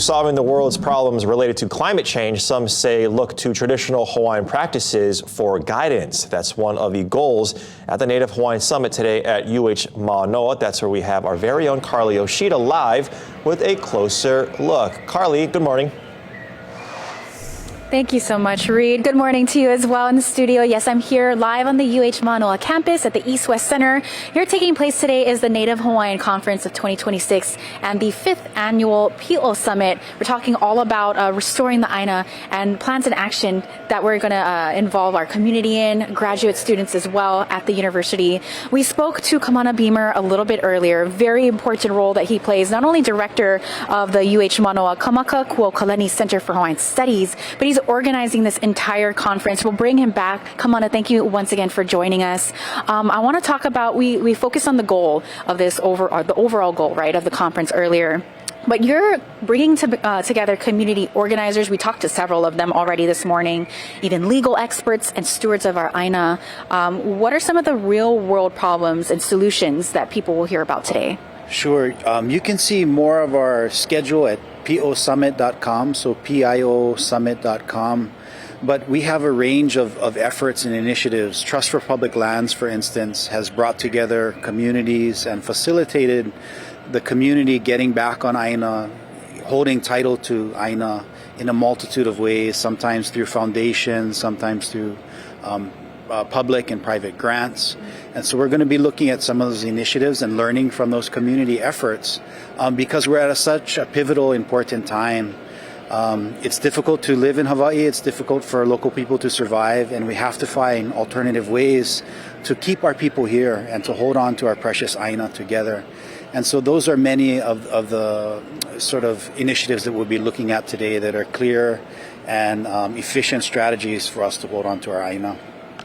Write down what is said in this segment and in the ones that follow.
Solving the world's problems related to climate change, some say look to traditional Hawaiian practices for guidance. That's one of the goals at the Native Hawaiian Summit today at UH Manoa. That's where we have our very own Carly Yoshida live with a closer look. Carly, good morning. Thank you so much, Reed. Good morning to you as well in the studio. Yes, I'm here live on the UH Manoa campus at the East-West Center. Here taking place today is the Native Hawaiian Conference of 2026 and the 5th Annual PO Summit. We're talking all about restoring the ʻāina and plans and action that we're going to involve our community in, graduate students as well at the university. We spoke to Kamana Beamer a little bit earlier. Very important role that he plays, not only director of the UH Manoa Kamaka Kuokalani Center for Hawaiian Studies, but he's organizing this entire conference. We'll bring him back. Kamana, thank you once again for joining us. I want to talk about, we focused on the goal of this, the overall goal, right, of the conference earlier. But you're bringing together community organizers. We talked to several of them already this morning, even legal experts and stewards of our ʻāina. What are some of the real world problems and solutions that people will hear about today? Sure. You can see more of our schedule at piosummit.com, so piosummit.com. But we have a range of efforts and initiatives. Trust for Public Lands, for instance, has brought together communities and facilitated the community getting back on ʻāina, holding title to ʻāina in a multitude of ways, sometimes through foundations, sometimes through public and private grants. And so we're going to be looking at some of those initiatives and learning from those community efforts because we're at such a pivotal, important time. It's difficult to live in Hawaii. It's difficult for local people to survive, and we have to find alternative ways to keep our people here and to hold on to our precious ʻāina together. And so those are many of the sort of initiatives that we'll be looking at today that are clear and efficient strategies for us to hold on to our ʻāina.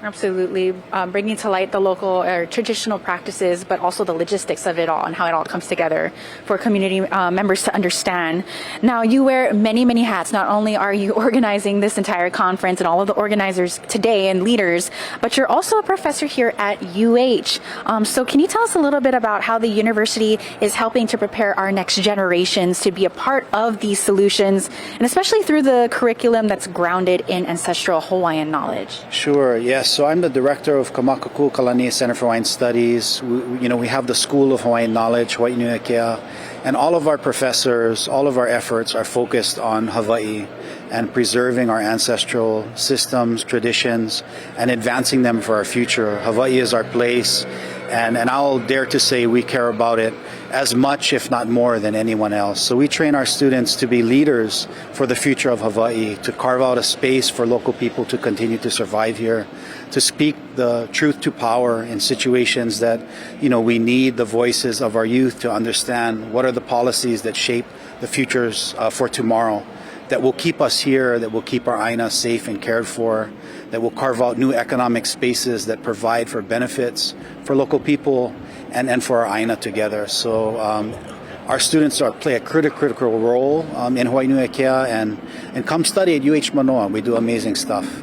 Absolutely. Bringing to light the local or traditional practices, but also the logistics of it all and how it all comes together for community members to understand. Now, you wear many, many hats. Not only are you organizing this entire conference and all of the organizers today and leaders, but you're also a professor here at UH. So can you tell us a little bit about how the university is helping to prepare our next generations to be a part of these solutions, and especially through the curriculum that's grounded in ancestral Hawaiian knowledge? Sure, yes. So I'm the director of Kamaka Kuokalani Center for Hawaiian Studies. We have the School of Hawaiian Knowledge, Hawaii, and all of our professors, all of our efforts are focused on Hawaii and preserving our ancestral systems, traditions, and advancing them for our future. Hawaii is our place, and I'll dare to say we care about it as much, if not more, than anyone else. So we train our students to be leaders for the future of Hawaii, to carve out a space for local people to continue to survive here, to speak the truth to power in situations that, we need the voices of our youth to understand what are the policies that shape the futures for tomorrow, that will keep us here, that will keep our ʻāina safe and cared for, that will carve out new economic spaces that provide for benefits for local people and for our ʻāina together. So our students play a critical role in Hawaii and come study at UH Manoa. We do amazing stuff.